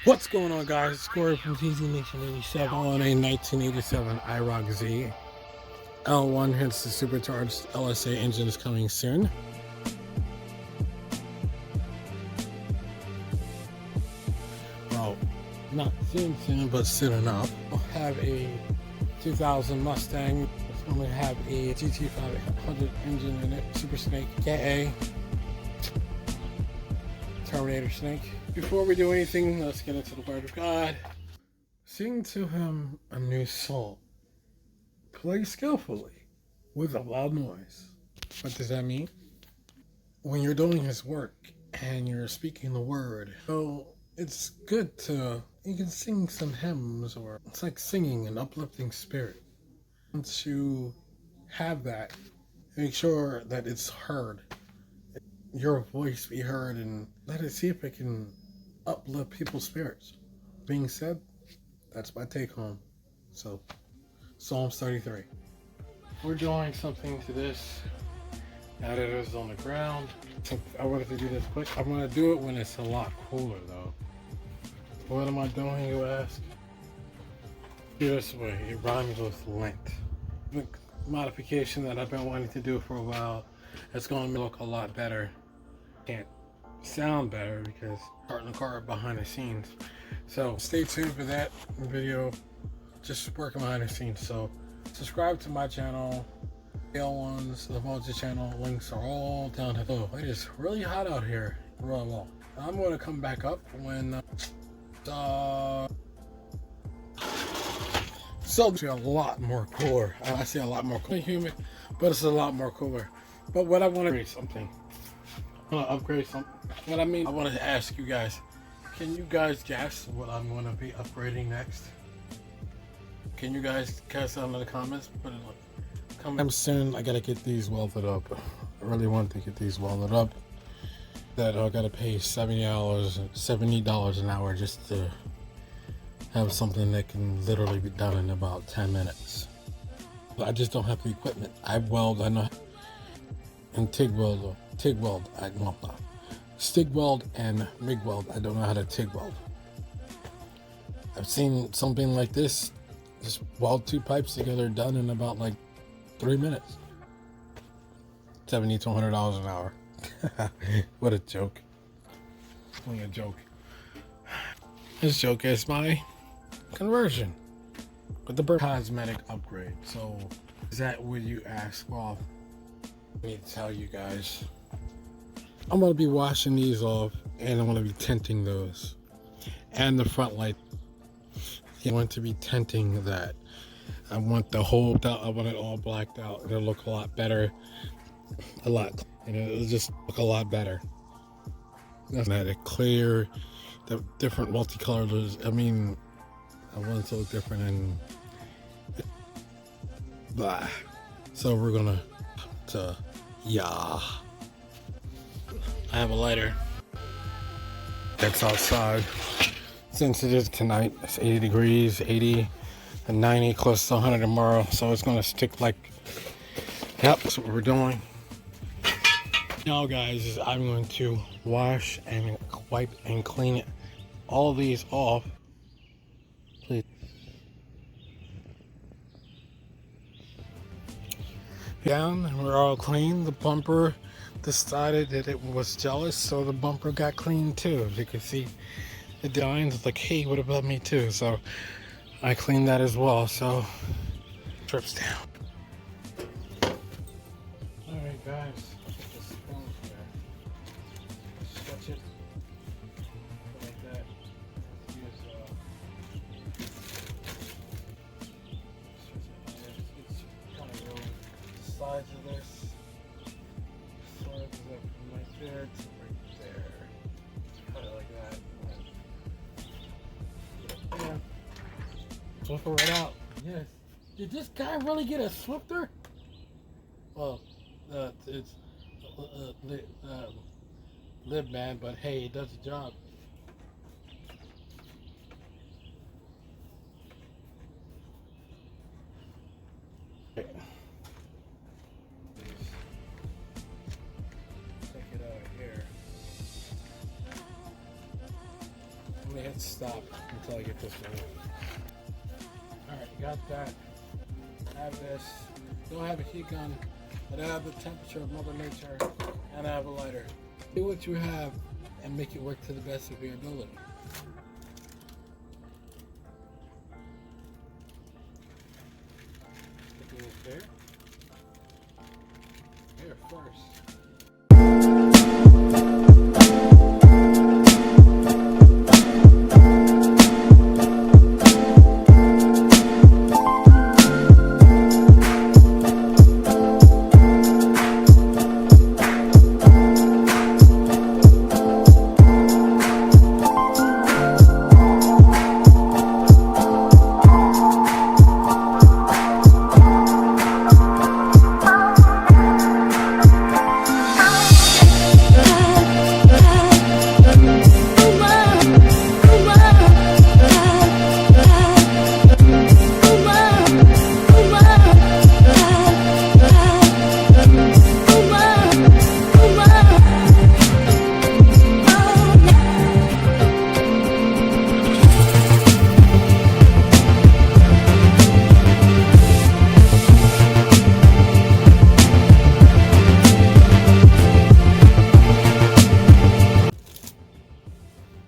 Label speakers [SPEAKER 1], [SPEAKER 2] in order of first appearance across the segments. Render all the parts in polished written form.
[SPEAKER 1] What's going on, guys? It's Corey from TZ Nation 87 on a 1987 IROC-Z. L1, hence the supercharged LSA engine, is coming soon. Well, not soon, but soon enough. We'll have a 2000 Mustang. It's going to have a GT500 engine in it, Super Snake KA. Terminator Snake. Before we do anything, let's get into the Word of God. Sing to him a new song. Play skillfully with a loud noise. What does that mean? When you're doing his work and you're speaking the word, so it's good to, you can sing some hymns, or it's like singing an uplifting spirit. Once you have that, make sure that it's heard. Your voice be heard, and let it see if it can uplift people's spirits. Being said, that's my take home. So, Psalms 33. We're doing something to this. Now that it is on the ground, I wanted to do this quick. I'm going to do it when it's a lot cooler, though. What am I doing, you ask? Do this way. It rhymes with lint. The modification that I've been wanting to do for a while. It's going to look a lot better. Can't sound better because starting the car behind the scenes. So stay tuned for that video. Just working behind the scenes. So subscribe to my channel, L1's, the multi-channel links are all down below. It is really hot out here. Really well. I'm going to come back up when so it's a lot more cooler. I say a lot more cooler. Humid, but it's a lot more cooler. But what I want to upgrade something. I want to upgrade something. What I mean, I wanted to ask you guys, can you guys guess what I'm going to be upgrading next? Can you guys guess down in the comments? Put it like, come soon. I gotta get these welded up. I really want to get these welded up. That I gotta pay $70 an hour just to have something that can literally be done in about 10 minutes. I just don't have the equipment. I weld, I know, and TIG weld, I know. Stick weld and MIG weld, I don't know how to TIG weld. I've seen something like this, just weld two pipes together, done in about like 3 minutes. $70 to $100 an hour. What a joke. Only a joke. This joke is my conversion with the cosmetic upgrade. So is that what you ask? Well, I need to tell you guys, I'm going to be washing these off, and I'm going to be tinting those, and the front light. I want to be tinting that. I want the whole, I want it all blacked out. It'll look a lot better, and it'll just look a lot better. That's not a clear, the different multicolors. I mean, I want it to look different, and blah. So we're gonna yeah. I have a lighter that's outside. Since it is tonight, it's 80 degrees, 80 and 90, close to 100 tomorrow. So it's gonna stick like, yep, that's what we're doing. Now guys, is I'm going to wash and wipe and clean all of these off. Please. Down, and we're all clean. The bumper decided that it was jealous, so the bumper got clean too. As you can see, the D.I.Y like, hey, what about me too? So I cleaned that as well. So trips down. All right, guys. Stretch it like that. Sides of this, sides of right there to right there. Cut it like that. Yeah. Swifter right out. Yes. Did this guy really get a swifter? Well, it's lib man, but hey, it does the job. stop until I get this one. Alright, you got that. I have this. Don't have a heat gun, but I have the temperature of Mother Nature, and I have a lighter. Do what you have and make it work to the best of your ability. Sticking it there. Here first.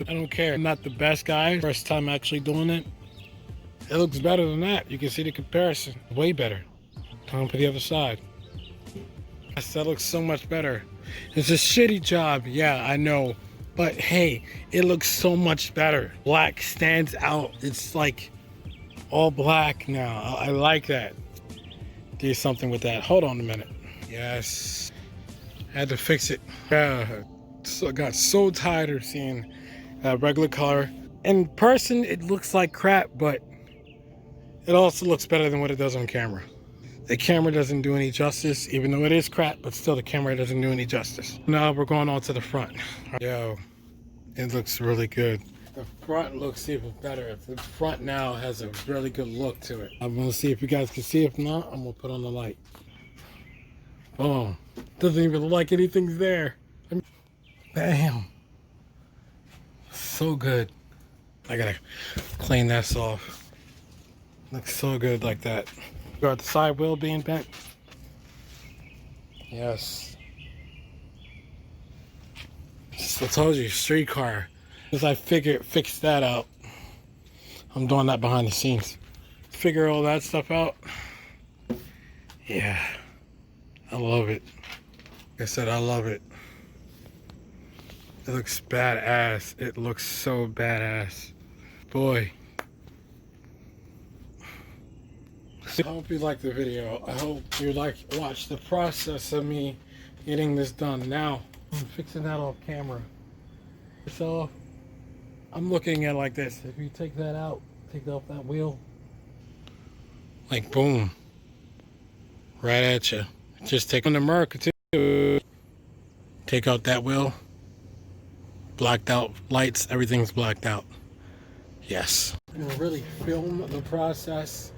[SPEAKER 1] I don't care. I'm not the best guy. First time actually doing it. It looks better than that. You can see the comparison. Way better. Time for the other side. Yes, that looks so much better. It's a shitty job. Yeah, I know. But hey, it looks so much better. Black stands out. It's like all black now. I like that. Do something with that. Hold on a minute. Yes. I had to fix it. Yeah. So I got so tired of seeing regular color. In person, it looks like crap, but it also looks better than what it does on camera. The camera doesn't do any justice, even though it is crap, but still the camera doesn't do any justice. Now we're going on to the front. Yo, it looks really good. The front looks even better. The front now has a really good look to it. I'm gonna see if you guys can see. If not, I'm gonna put on the light. Oh, doesn't even look like anything's there. Bam. So good. I gotta clean this off. Looks so good like that. Got the side wheel being bent. Yes. I told you, street car. As I fix that out. I'm doing that behind the scenes. Figure all that stuff out. Yeah. I love it. Like I said, I love it. It looks badass. It looks so badass. Boy. I hope you liked the video. I hope you watch the process of me getting this done. Now, I'm fixing that off camera. So, I'm looking at it like this. If you take that out, take off that wheel. Like boom. Right at you. Just take on America too. Take out that wheel. Blacked out lights, everything's blacked out. Yes. I'm gonna really film the process.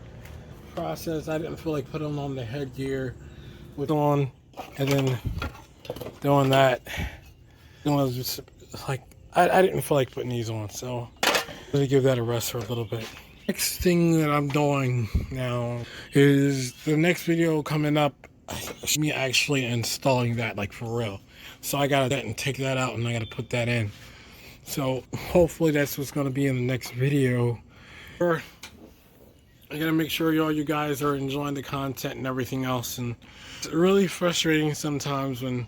[SPEAKER 1] I didn't feel like putting on the headgear with on and then doing that. It was just like I didn't feel like putting these on, so I'm gonna give that a rest for a little bit. Next thing that I'm doing now is the next video coming up, me actually installing that like for real. So I gotta take that out and I gotta put that in. So hopefully that's what's gonna be in the next video. I gotta make sure you guys are enjoying the content and everything else. And it's really frustrating sometimes when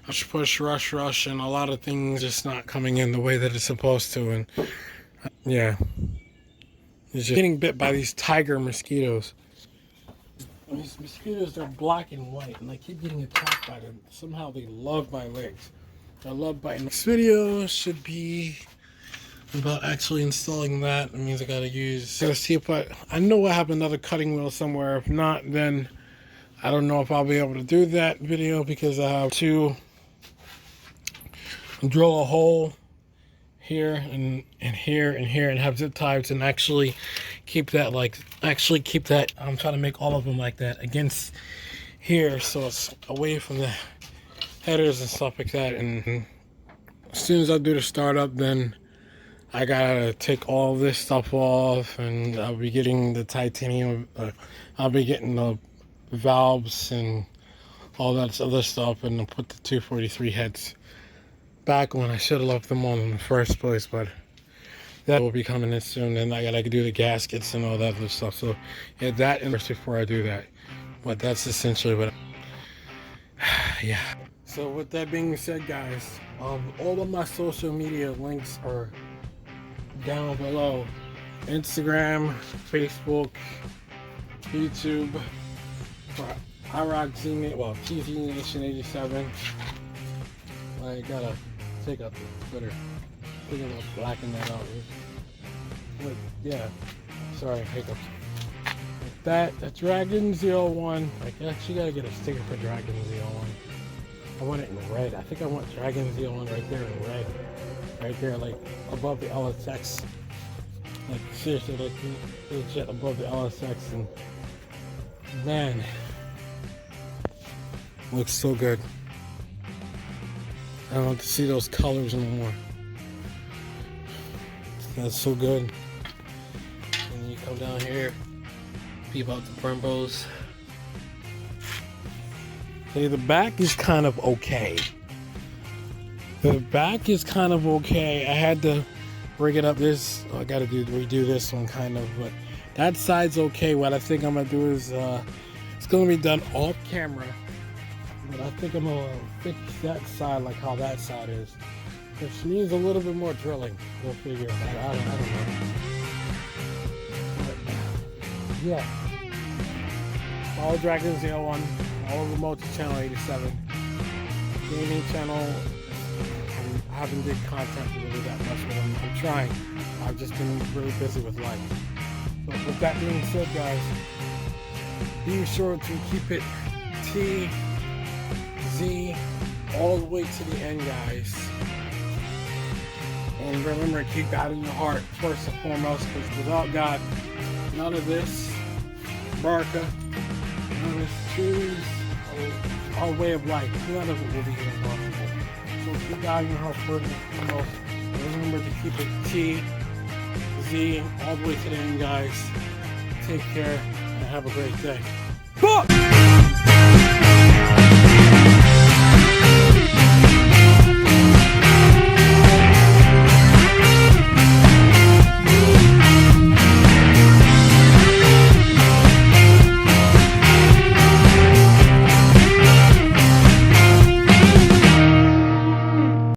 [SPEAKER 1] I push, rush, and a lot of things just not coming in the way that it's supposed to. And yeah, it's just getting bit by these tiger mosquitoes. These mosquitoes are black and white, and I keep getting attacked by them. Somehow they love my legs. I love biting. This video should be about actually installing that. It means I gotta see if I know I have another cutting wheel somewhere. If not, then I don't know if I'll be able to do that video because I have to drill a hole here and here and here and have zip ties and actually keep that I'm trying to make all of them like that against here so it's away from the headers and stuff like that. And as soon as I do the startup, then I gotta take all this stuff off, and I'll be getting the titanium. I'll be getting the valves and all that other stuff, and I'll put the 243 heads back when I should have left them on in the first place. But that will be coming in soon, and I gotta do the gaskets and all that other stuff. So yeah, that and before I do that. But that's essentially what. Yeah. So with that being said, guys, all of my social media links are down below. Instagram, Facebook, YouTube, for IROC-Z, well, TZ Nation 87. I gotta take out the Twitter. I think I'm gonna blacken that out. But yeah, sorry, hiccups. That DRAGON-ZL1, I actually gotta get a sticker for DRAGON-ZL1. I want it in red. I think I want DRAGON-ZL1 right there in red. Right there, like above the LSX. Like seriously, like legit above the LSX, and man, looks so good. I don't have to see those colors anymore. That's so good. And you come down here, peep out the Brembos. Okay, the back is kind of okay. The back is kind of okay. I had to rig it up. I gotta redo this one kind of, but that side's okay. What I think I'm gonna do is it's gonna be done off camera, but I think I'm gonna fix that side like how that side is, which needs a little bit more drilling. We'll figure it out. I don't know. But, yeah. All DRAGON-ZL1, all over multi-channel 87. Gaming channel. I haven't did content really that much, but I'm trying. I've just been really busy with life. So with that being said, guys, be sure to keep it T, Z, all the way to the end, guys. And remember, keep God in your heart first and foremost, because without God, none of this, Barca, none of this choose our way of life, none of it will be possible. So keep God in your heart first and foremost. Remember to keep it T, Z, all the way to the end, guys. Take care and have a great day. Fuck!